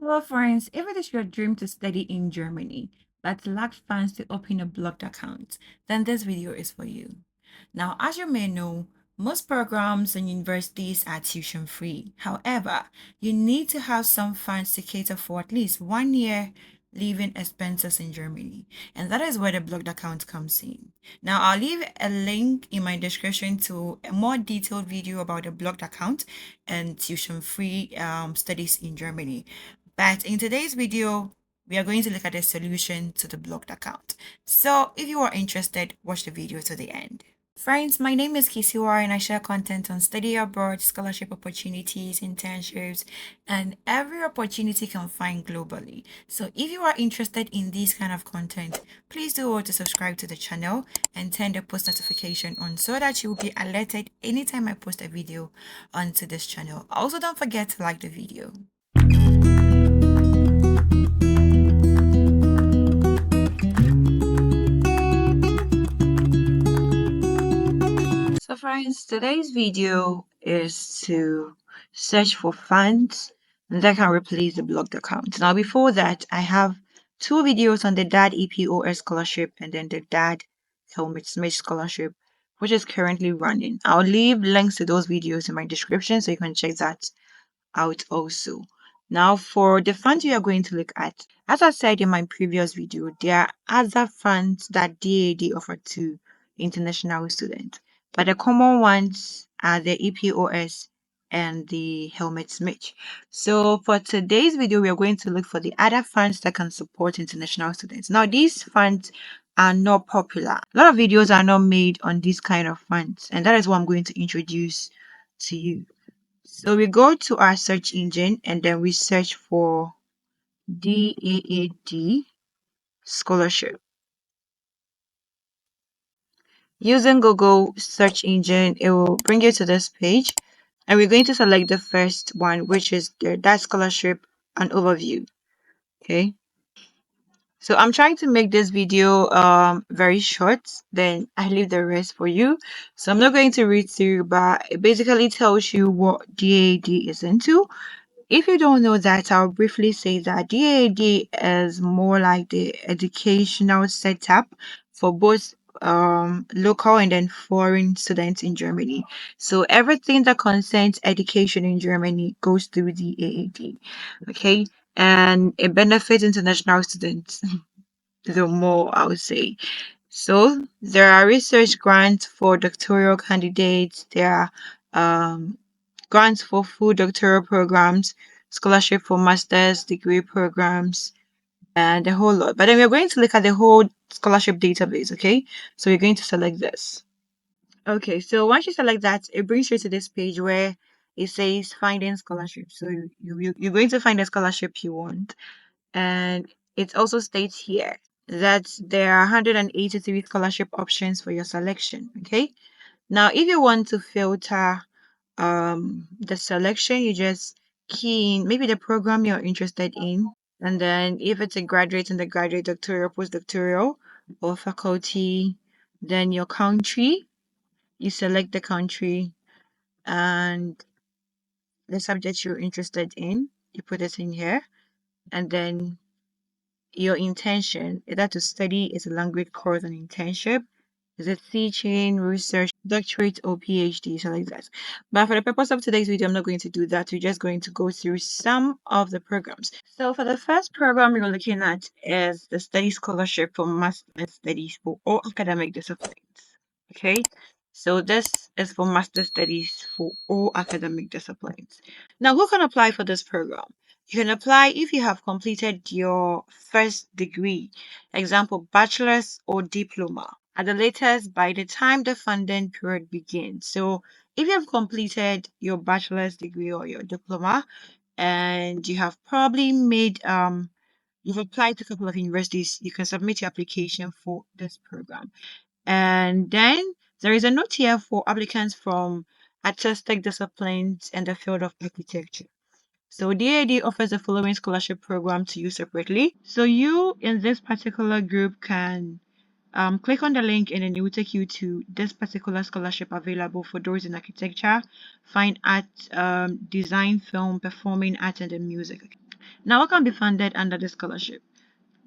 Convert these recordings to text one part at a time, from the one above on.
Hello, friends. If it is your dream to study in Germany but lack funds to open a blocked account, then this video is for you. Now, as you may know, most programs and universities are tuition free. However, you need to have some funds to cater for at least 1 year living expenses in Germany. And that is where the blocked account comes in. Now, I'll leave a link in my description to a more detailed video about the blocked account and tuition free studies in Germany. But in today's video, we are going to look at a solution to the blocked account. So if you are interested, watch the video to the end. Friends, my name is Kisiwa and I share content on study abroad, scholarship opportunities, internships, and every opportunity you can find globally. So if you are interested in this kind of content, please do want to subscribe to the channel and turn the post notification on so that you will be alerted anytime I post a video onto this channel. Also, don't forget to like the video. So friends, today's video is to search for funds that can replace the blocked account. Now before that, I have two videos on the DAAD EPOS scholarship and then the DAAD Helmut Schmidt scholarship, which is currently running. I'll leave links to those videos in my description so you can check that out also. Now for the funds we are going to look at, as I said in my previous video, there are other funds that DAAD offer to international students, but the common ones are the EPOS and the Helmut Schmidt. So for today's video, we are going to look for the other funds that can support international students. Now these funds are not popular. A lot of videos are not made on these kind of funds, and that is what I'm going to introduce to you. So we go to our search engine and then we search for DAAD scholarship. Using Google search engine, it will bring you to this page and we're going to select the first one, which is that scholarship and overview. Okay. So I'm trying to make this video very short, then I leave the rest for you. So I'm not going to read through, but it basically tells you what DAAD is into. If you don't know that, I'll briefly say that DAAD is more like the educational setup for both local and then foreign students in Germany. So everything that concerns education in Germany goes through DAAD. Okay, and it benefits international students the more, I would say. So there are research grants for doctoral candidates. There are grants for full doctoral programs, scholarship for master's degree programs, and a whole lot. But then we're going to look at the whole scholarship database, okay? So we're going to select this. Okay, so once you select that, it brings you to this page where it says finding scholarship. So you're going to find a scholarship you want. And it also states here that there are 183 scholarship options for your selection, okay? Now, if you want to filter the selection, you just key in maybe the program you're interested in, and then if it's a graduate in the graduate, doctoral, postdoctoral, or faculty, then your country, you select the country and the subject you're interested in, you put it in here, and then your intention, either to study is a language course and internship, is it teaching, research, doctorate, or PhD, so like that. But for the purpose of today's video, I'm not going to do that. We're just going to go through some of the programs. So for the first program we're looking at is the study scholarship for master studies for all academic disciplines. Okay, so this is for master studies for all academic disciplines. Now, who can apply for this program? You can apply if you have completed your first degree, example, bachelor's or diploma, at the latest by the time the funding period begins. So if you have completed your bachelor's degree or your diploma and you have probably made you've applied to a couple of universities, you can submit your application for this program. And then there is a note here for applicants from artistic disciplines and the field of architecture. So DAD offers the following scholarship program to you separately. So you in this particular group can click on the link and then it will take you to this particular scholarship available for those in architecture, fine art, design, film, performing art, and then music. Now, what can be funded under the scholarship?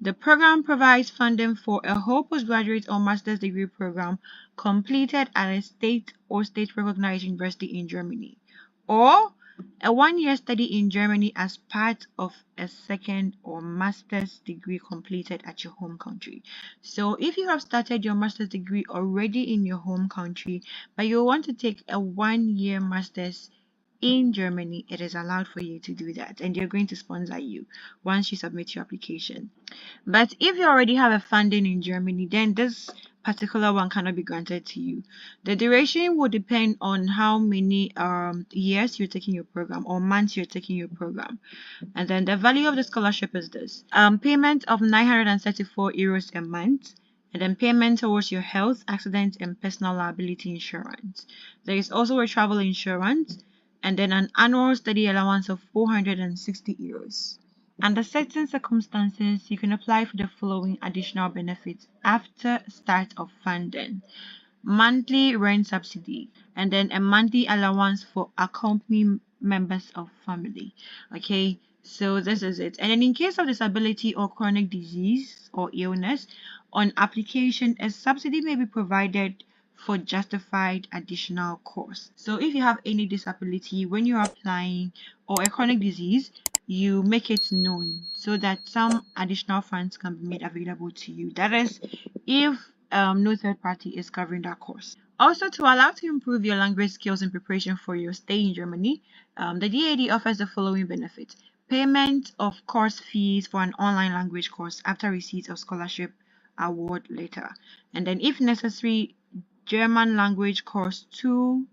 The program provides funding for a whole postgraduate or master's degree program completed at a state or state-recognized university in Germany, or a one-year study in Germany as part of a second or master's degree completed at your home country. So if you have started your master's degree already in your home country, but you want to take a one-year master's in Germany, it is allowed for you to do that, and they're going to sponsor you once you submit your application. But if you already have a funding in Germany, then this particular one cannot be granted to you. The duration will depend on how many years you're taking your program or months you're taking your program. And then the value of the scholarship is this. Payment of 934 euros a month. And then payment towards your health, accident, and personal liability insurance. There is also a travel insurance, and then an annual study allowance of 460 euros. Under certain circumstances, you can apply for the following additional benefits after start of funding: monthly rent subsidy, and then a monthly allowance for accompanying members of family. Okay, so this is it. And then in case of disability or chronic disease or illness, on application, a subsidy may be provided for justified additional costs. So if you have any disability when you're applying or a chronic disease, you make it known so that some additional funds can be made available to you. That is, if no third party is covering that cost. Also, to allow to improve your language skills in preparation for your stay in Germany, the DAAD offers the following benefits: payment of course fees for an online language course after receipt of scholarship award letter, and then if necessary, German language course 2,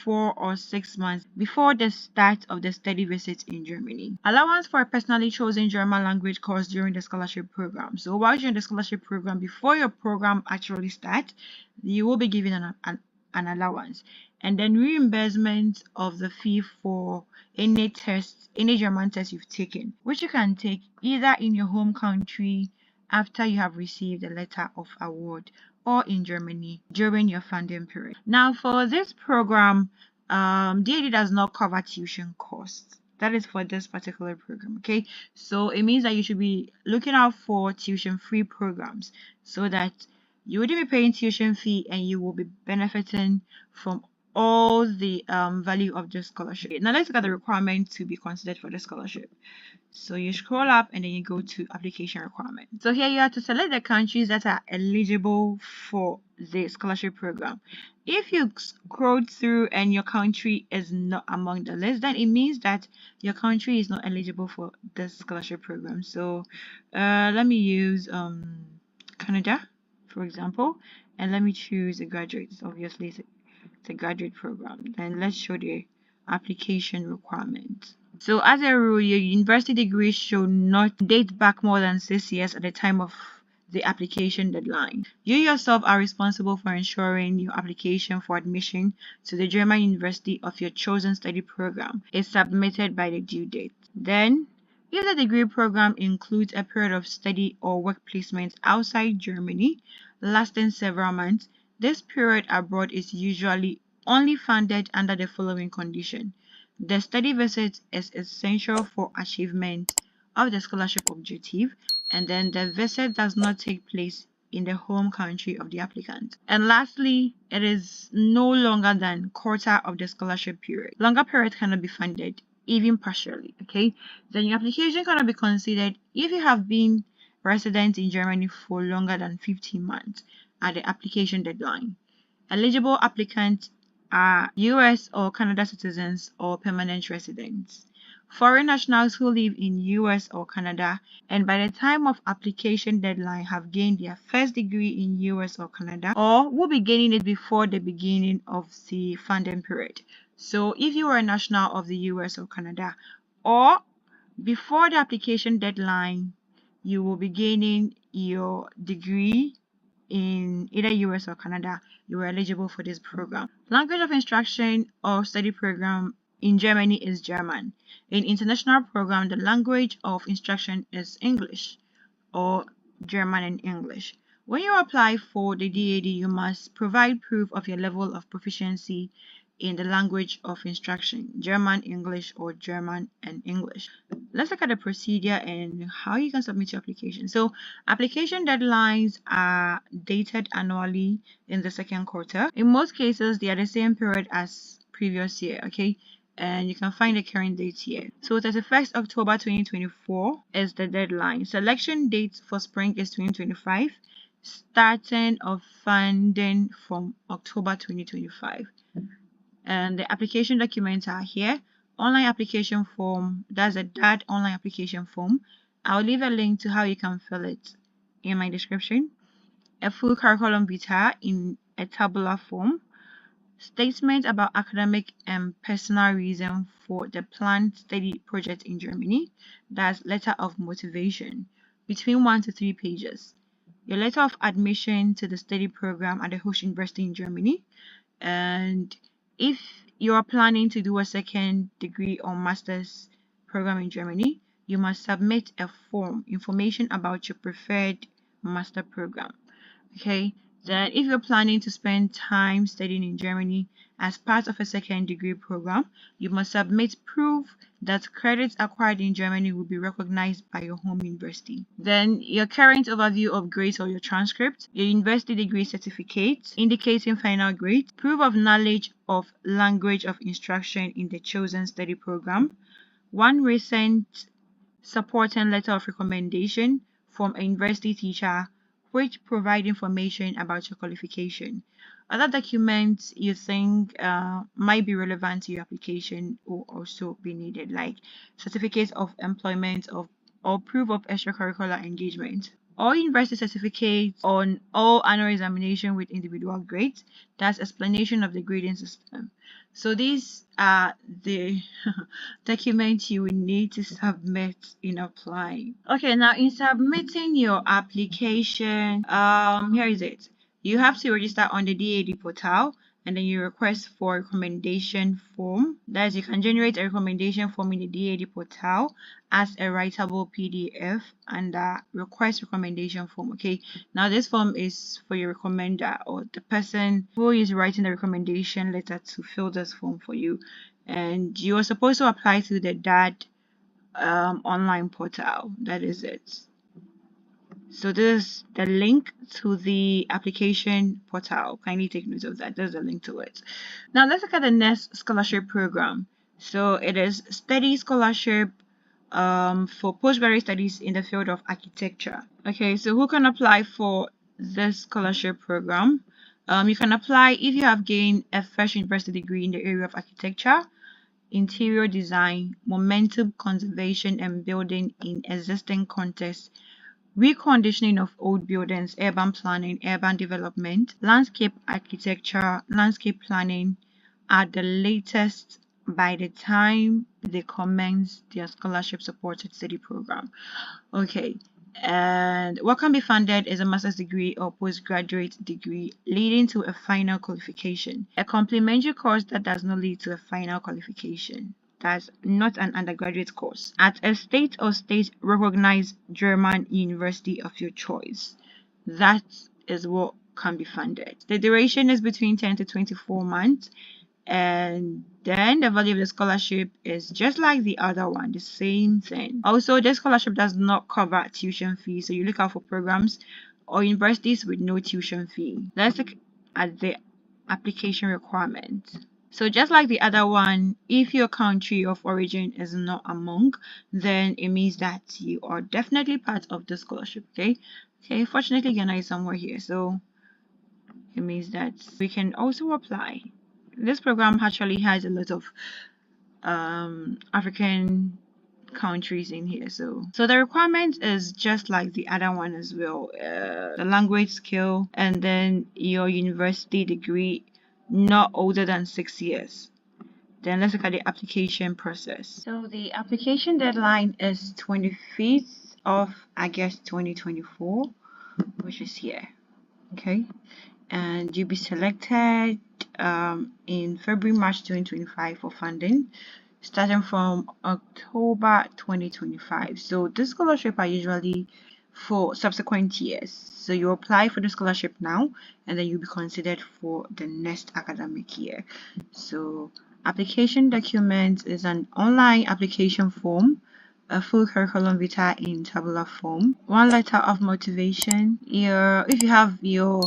4, or 6 months before the start of the study visit in Germany. Allowance for a personally chosen German language course during the scholarship program. So while you're in the scholarship program, before your program actually starts, you will be given an allowance. And then reimbursement of the fee for any tests, any German test you've taken, which you can take either in your home country after you have received a letter of award, or in Germany during your funding period. Now, for this program, DAAD does not cover tuition costs. That is for this particular program. Okay, so it means that you should be looking out for tuition-free programs so that you wouldn't be paying tuition fee and you will be benefiting from all the value of the scholarship. Now let's look at the requirements to be considered for the scholarship. So you scroll up and then you go to application requirements. So here you have to select the countries that are eligible for the scholarship program. If you scroll through and your country is not among the list, then it means that your country is not eligible for this scholarship program. So let me use Canada, for example, and let me choose a graduate. Obviously, it's a graduate program. Then let's show the application requirements. So as a rule, your university degree should not date back more than 6 years at the time of the application deadline. You yourself are responsible for ensuring your application for admission to the German university of your chosen study program is submitted by the due date. Then, if the degree program includes a period of study or work placement outside Germany lasting several months, this period abroad is usually only funded under the following condition: the study visit is essential for achievement of the scholarship objective, and then the visit does not take place in the home country of the applicant. And lastly, it is no longer than quarter of the scholarship period. Longer period cannot be funded, even partially. Okay, then your application cannot be considered if you have been resident in Germany for longer than 15 months at the application deadline. Eligible applicants are US or Canada citizens or permanent residents. Foreign nationals who live in US or Canada and by the time of application deadline have gained their first degree in US or Canada, or will be gaining it before the beginning of the funding period. So if you are a national of the US or Canada, or before the application deadline, you will be gaining your degree in either US or Canada, you are eligible for this program. Language of instruction or study program in Germany is German. In international program, the language of instruction is English or German and English. When you apply for the DAAD, you must provide proof of your level of proficiency in the language of instruction, German, English, or German and English. Let's look at the procedure and how you can submit your application. So application deadlines are dated annually in the second quarter. In most cases, they are the same period as previous year, okay? And you can find the current date here. So 31st October 2024 is the deadline. Selection date for spring is 2025. Starting of funding from October 2025. And the application documents are here. Online application form, that's a DAAD online application form. I'll leave a link to how you can fill it in my description. A full curriculum vitae in a tabular form. Statement about academic and personal reason for the planned study project in Germany. That's letter of motivation, between 1 to 3 pages. Your letter of admission to the study program at the host university in Germany. And if you are planning to do a second degree or master's program in Germany, you must submit a form, information about your preferred master program. Okay, then if you're planning to spend time studying in Germany as part of a second degree program, you must submit proof that credits acquired in Germany will be recognized by your home university. Then your current overview of grades or your transcript, your university degree certificate indicating final grade, proof of knowledge of language of instruction in the chosen study program, one recent supporting letter of recommendation from a university teacher which provide information about your qualification. Other documents you think might be relevant to your application will also be needed, like certificates of employment or proof of extracurricular engagement, or university certificates on all annual examination with individual grades. That's explanation of the grading system. So these are the documents you will need to submit in applying. Okay, now in submitting your application, here is it. You have to register on the DAAD portal, and then you request for a recommendation form. That is, you can generate a recommendation form in the DAAD portal as a writable PDF under request recommendation form. Okay, now this form is for your recommender or the person who is writing the recommendation letter to fill this form for you, and you are supposed to apply to the DAAD online portal. That is it. So this is the link to the application portal. Kindly take note of that. There's a link to it. Now let's look at the next scholarship program. So it is study scholarship for postgraduate studies in the field of architecture. Okay, so who can apply for this scholarship program? You can apply if you have gained a fresh university degree in the area of architecture, interior design, momentum conservation and building in existing contexts, reconditioning of old buildings, urban planning, urban development, landscape architecture, landscape planning at the latest by the time they commence their scholarship supported study program. Okay, and what can be funded is a master's degree or postgraduate degree leading to a final qualification. A complementary course that does not lead to a final qualification. That's not an undergraduate course at a state or state recognized German university of your choice. That is what can be funded. The duration is between 10 to 24 months, and then the value of the scholarship is just like the other one, the same thing. Also, the scholarship does not cover tuition fees, so you look out for programs or universities with no tuition fee. Let's look at the application requirements. So just like the other one, if your country of origin is not among, then it means that you are definitely part of the scholarship. Okay, fortunately Ghana is somewhere here, so it means that we can also apply. This program actually has a lot of African countries in here, so the requirement is just like the other one as well. The language skill and then your university degree not older than 6 years. Then let's look at the application process. So the application deadline is 25th of August 2024, which is here. Okay, and you'll be selected in February, March 2025 for funding, starting from October 2025. So this scholarship are usually for subsequent years. So you apply for the scholarship now, and then you'll be considered for the next academic year. So application document is an online application form, a full curriculum vitae in tabular form, one letter of motivation, if you have your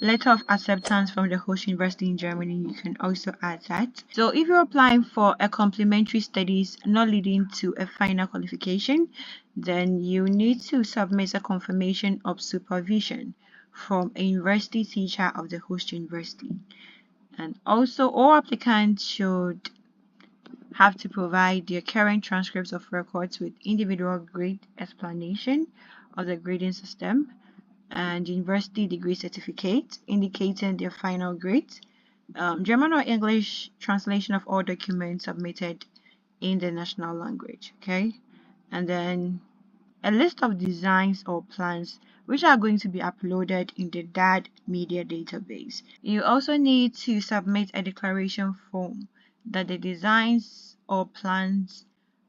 letter of acceptance from the host university in Germany, you can also add that. So if you're applying for a complementary studies not leading to a final qualification, then you need to submit a confirmation of supervision from a university teacher of the host university. And also all applicants should have to provide their current transcripts of records with individual grade explanation of the grading system and university degree certificate indicating their final grade, German or English translation of all documents submitted in the national language, okay? And then a list of designs or plans which are going to be uploaded in the DAAD media database. You also need to submit a declaration form that the designs or plans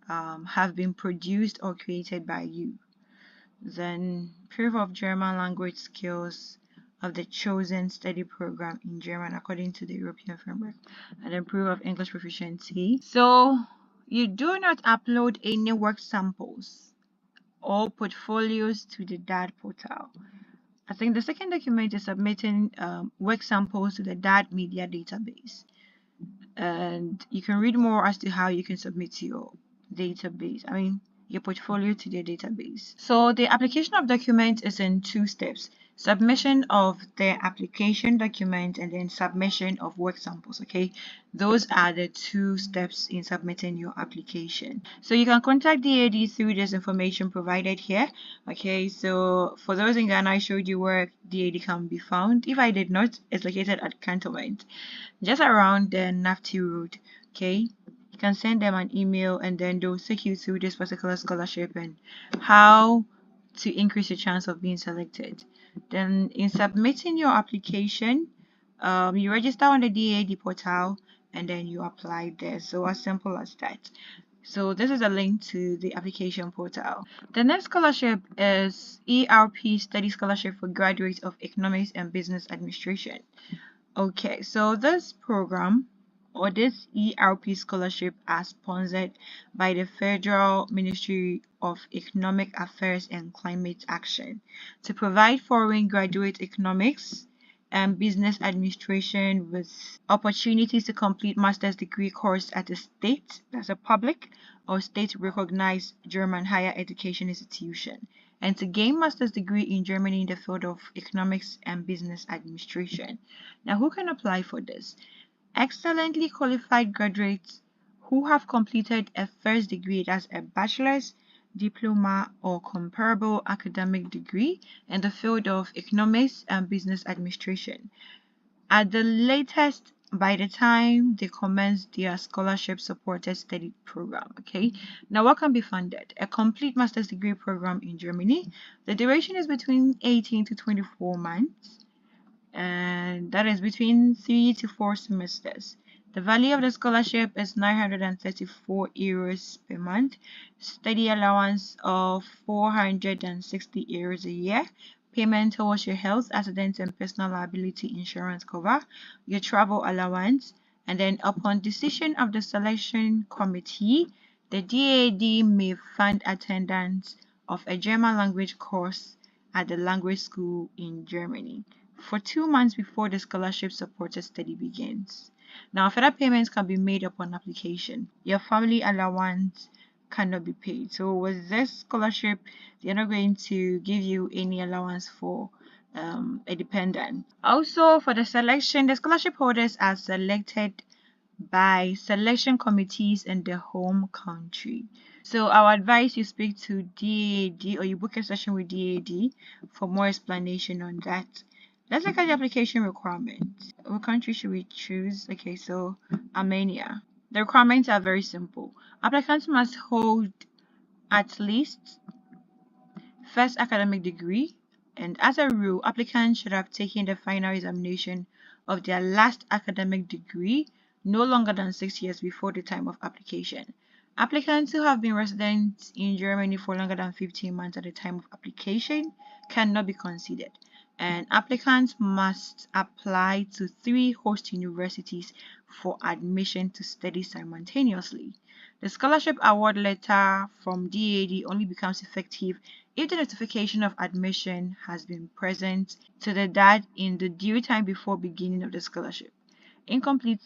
have been produced or created by you. Then proof of German language skills of the chosen study program in German according to the European framework, and then proof of English proficiency. So you do not upload any work samples or portfolios to the DAAD portal. I think the second document is submitting work samples to the DAAD media database. And you can read more as to how you can submit your your portfolio to the database. So the application of document is in two steps: submission of the application document and then submission of work samples. Okay, those are the two steps in submitting your application. So you can contact DAAD through this information provided here. Okay, so for those in Ghana, I showed you where DAAD can be found. If I did not, it's located at Cantonment, just around the NAFTI road. Okay, you can send them an email and then they'll take you through this particular scholarship and how to increase your chance of being selected. Then in submitting your application, you register on the DAAD portal and then you apply there. So as simple as that. So this is a link to the application portal. The next scholarship is ERP Study Scholarship for Graduates of Economics and Business Administration. Okay, so this program or this ERP scholarship are sponsored by the Federal Ministry of Economic Affairs and Climate Action to provide foreign graduate economics and business administration with opportunities to complete master's degree course at a state, that's a public or state recognized German higher education institution, and to gain master's degree in Germany in the field of economics and business administration. Now, who can apply for this? Excellently qualified graduates who have completed a first degree, that's a bachelor's, diploma, or comparable academic degree in the field of economics and business administration. At the latest, by the time they commence their scholarship supported study program. Okay, now what can be funded? A complete master's degree program in Germany. The duration is between 18 to 24 months, and that is between 3 to 4 semesters. The value of the scholarship is 934 euros per month, study allowance of 460 euros a year, payment towards your health, accident, and personal liability insurance cover, your travel allowance, and then upon decision of the selection committee, the DAAD may fund attendance of a German language course at the language school in Germany for 2 months before the scholarship supported study begins. Now, further payments can be made upon application. Your family allowance cannot be paid. So with this scholarship, they're not going to give you any allowance for a dependent. Also, for the selection, the scholarship holders are selected by selection committees in the home country. So I would advise you speak to DAAD or you book a session with DAAD for more explanation on that. Let's look at the application requirements. What country should we choose? Okay, so Armenia. The requirements are very simple. Applicants must hold at least first academic degree, and as a rule, applicants should have taken the final examination of their last academic degree no longer than 6 years before the time of application. Applicants who have been resident in Germany for longer than 15 months at the time of application cannot be considered, and applicants must apply to 3 host universities for admission to study simultaneously. The scholarship award letter from DAAD only becomes effective if the notification of admission has been present to the DAAD in the due time before beginning of the scholarship. Incomplete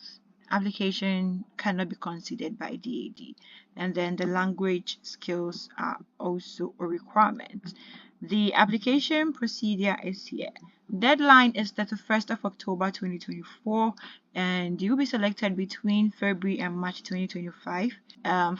application cannot be considered by DAAD. And then the language skills are also a requirement. The application procedure is here. Deadline is 31st of October 2024, and you will be selected between February and March 2025.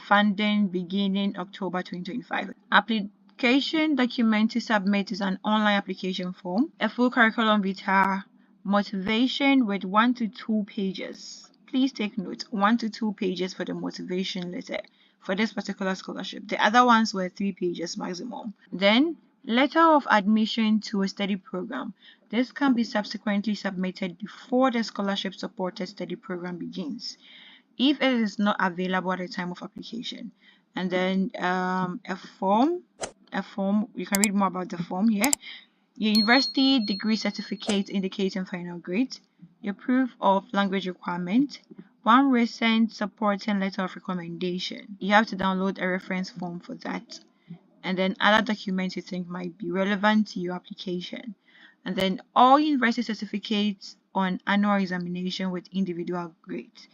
Funding beginning October 2025. Application document to submit is an online application form, a full curriculum vitae, motivation with 1 to 2 pages. Please take note, 1 to 2 pages for the motivation letter for this particular scholarship. The other ones were 3 pages maximum. Then, letter of admission to a study program. This can be subsequently submitted before the scholarship supported study program begins, if it is not available at the time of application. And then a form, you can read more about the form here. Your university degree certificate indicating final grade, your proof of language requirement, 1 recent supporting letter of recommendation. You have to download a reference form for that, and then other documents you think might be relevant to your application. And then all university certificates on annual examination with individual grades,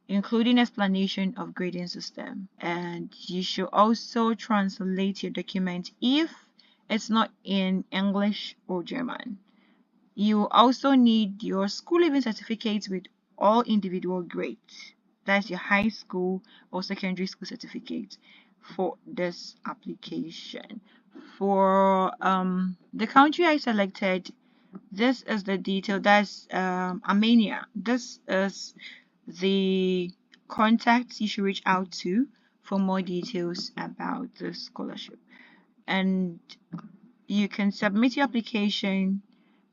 including explanation of grading system. And you should also translate your document if it's not in English or German. You also need your school leaving certificates with all individual grades. That's your high school or secondary school certificate for this application. For the country I selected, this is the detail. That's Armenia. This is the contacts you should reach out to for more details about the scholarship. And you can submit your application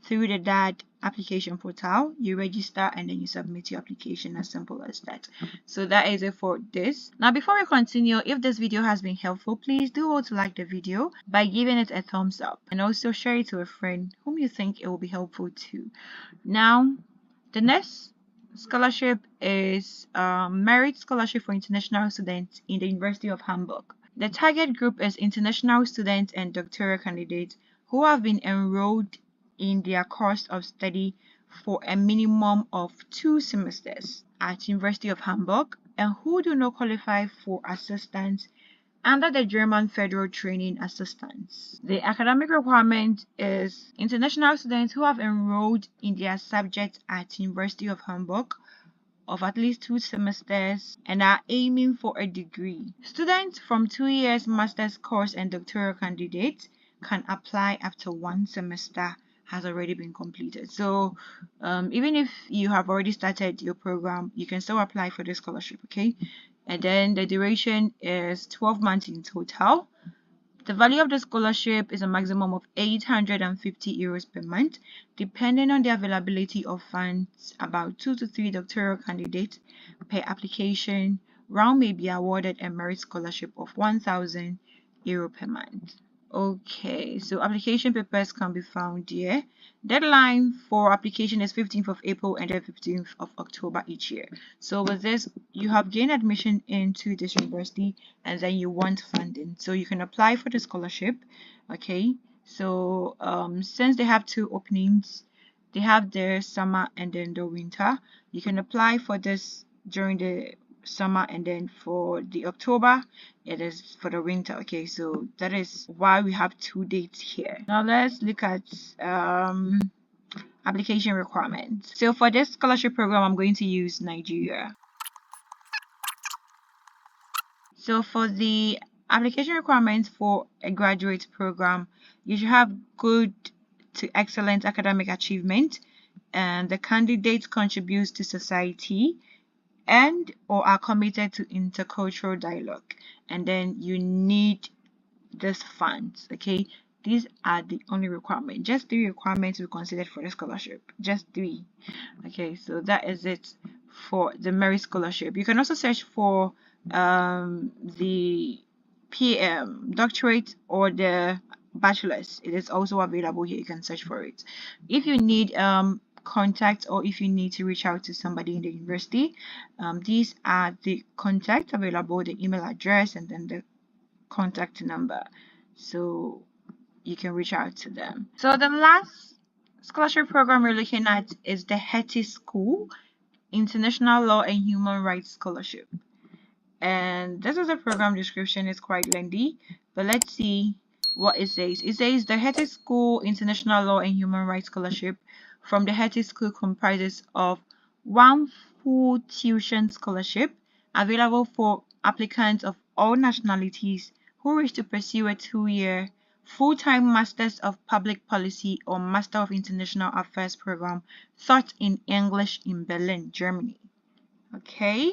through the DAAD application portal. You register and then you submit your application, as simple as that. So that is it for this. Now before we continue, if this video has been helpful, please do also like the video by giving it a thumbs up, and also share it to a friend whom you think it will be helpful to. Now the next scholarship is Merit Scholarship for International Students in the University of Hamburg. The target group is international students and doctoral candidates who have been enrolled in their course of study for a minimum of 2 semesters at University of Hamburg and who do not qualify for assistance under the German Federal Training Assistance. The academic requirement is international students who have enrolled in their subject at University of Hamburg of at least 2 semesters and are aiming for a degree. Students from 2 years master's course and doctoral candidates can apply after 1 semester has already been completed. So even if you have already started your program, you can still apply for this scholarship, okay? And then the duration is 12 months in total. The value of the scholarship is a maximum of 850 euros per month, depending on the availability of funds. About 2 to 3 doctoral candidates per application round may be awarded a merit scholarship of 1,000 euro per month. Okay, so application papers can be found here. Deadline for application is 15th of April and then 15th of October each year. So with this, you have gained admission into this university and then you want funding. So you can apply for the scholarship. Okay, so since they have 2 openings, they have their summer and then the winter. You can apply for this during the summer, and then for the October it is for the winter. Okay, so that is why we have 2 dates here. Now let's look at application requirements. So for this scholarship program, I'm going to use Nigeria. So for the application requirements for a graduate program, you should have good to excellent academic achievement, and the candidate contributes to society and or are committed to intercultural dialogue, and then you need these funds. Okay, these are the only requirements. Just 3 requirements we considered for the scholarship, just 3. Okay, so that is it for the merit scholarship. You can also search for the PM doctorate or the bachelor's. It is also available here. You can search for it. If you need contact, or if you need to reach out to somebody in the university, these are the contact available, the email address, and then the contact number, so you can reach out to them. So the last scholarship program we're looking at is the Hertie School International Law and Human Rights Scholarship. And this is a program description. It's quite lengthy, but let's see what it says. It says the Hertie School International Law and Human Rights Scholarship from the Hertie School comprises of one full tuition scholarship available for applicants of all nationalities who wish to pursue a 2-year full-time Masters of Public Policy or Master of International Affairs program taught in English in Berlin, Germany. Okay.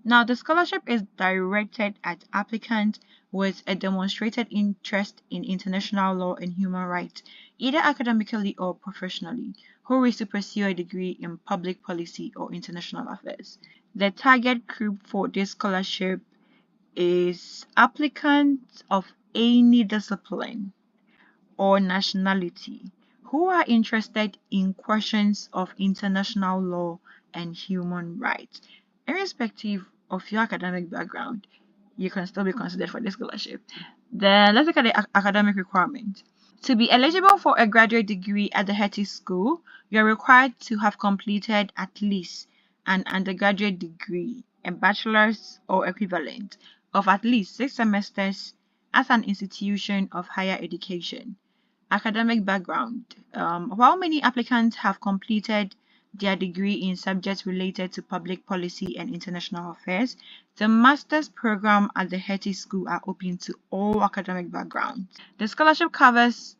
Now, the scholarship is directed at applicants with a demonstrated interest in international law and human rights, either academically or professionally, who wish to pursue a degree in public policy or international affairs. The target group for this scholarship is applicants of any discipline or nationality who are interested in questions of international law and human rights. Irrespective of your academic background, you can still be considered for this scholarship. Then let's look at the academic requirements. To be eligible for a graduate degree at the Hertie School, you are required to have completed at least an undergraduate degree, a bachelor's or equivalent, of at least 6 semesters at an institution of higher education. Academic background. While many applicants have completed their degree in subjects related to public policy and international affairs, the master's program at the Hertie School are open to all academic backgrounds. The scholarship covers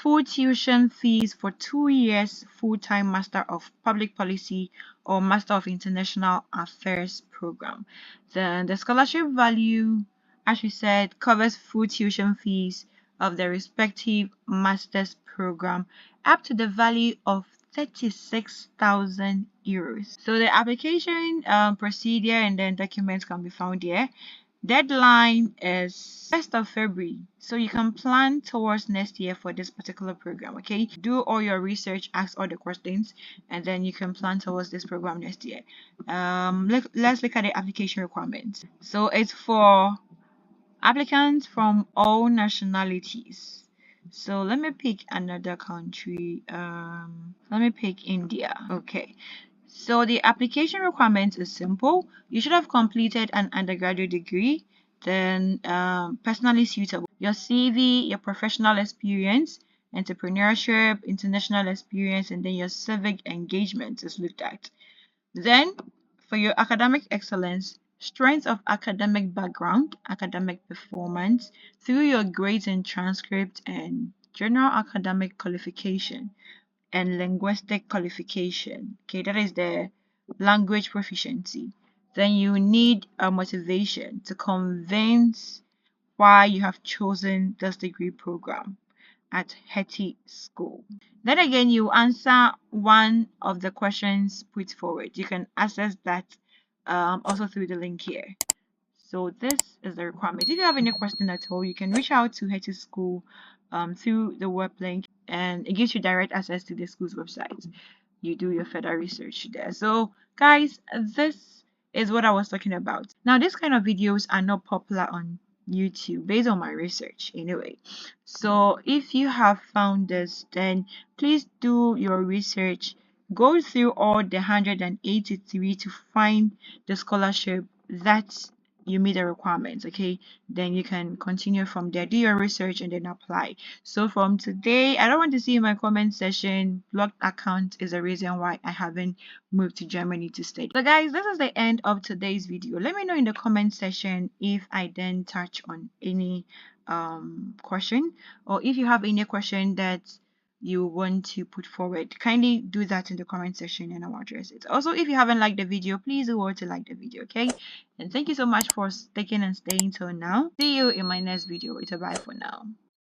full tuition fees for 2 years full-time Master of Public Policy or Master of International Affairs program. Then the scholarship value, as we said, covers full tuition fees of the respective master's program up to the value of 36,000 euros. So the application procedure and then documents can be found here. Deadline is 1st of February, so you can plan towards next year for this particular program. Okay, do all your research, ask all the questions, and then you can plan towards this program next year. Let's look at the application requirements. So it's for applicants from all nationalities. So let me pick another country. Let me pick India. Okay. So the application requirement is simple. You should have completed an undergraduate degree, then personally suitable. Your CV, your professional experience, entrepreneurship, international experience, and then your civic engagement is looked at. Then, for your academic excellence, strength of academic background, academic performance, through your grades and transcript, and general academic qualification and linguistic qualification. Okay, that is the language proficiency. Then you need a motivation to convince why you have chosen this degree program at Hertie School. Then again, you answer one of the questions put forward. You can access that also through the link here. So this is the requirement. If you have any question at all, you can reach out to Hertie School through the web link, and it gives you direct access to the school's website. You do your further research there. So guys, this is what I was talking about. Now, these kind of videos are not popular on YouTube based on my research anyway. So if you have found this, then please do your research. Go through all the 183 to find the scholarship that you meet the requirements. Okay, then you can continue from there, do your research, and then apply. So from today, I don't want to see in my comment section blocked account is the reason why I haven't moved to Germany to study. So guys, this is the end of today's video. Let me know in the comment section if I then touch on any question, or if you have any question that you want to put forward, kindly do that in the comment section and I'll address it. Also, if you haven't liked the video, please do want to like the video. Okay, and thank you so much for sticking and staying till now. See you in my next video. It's a bye for now.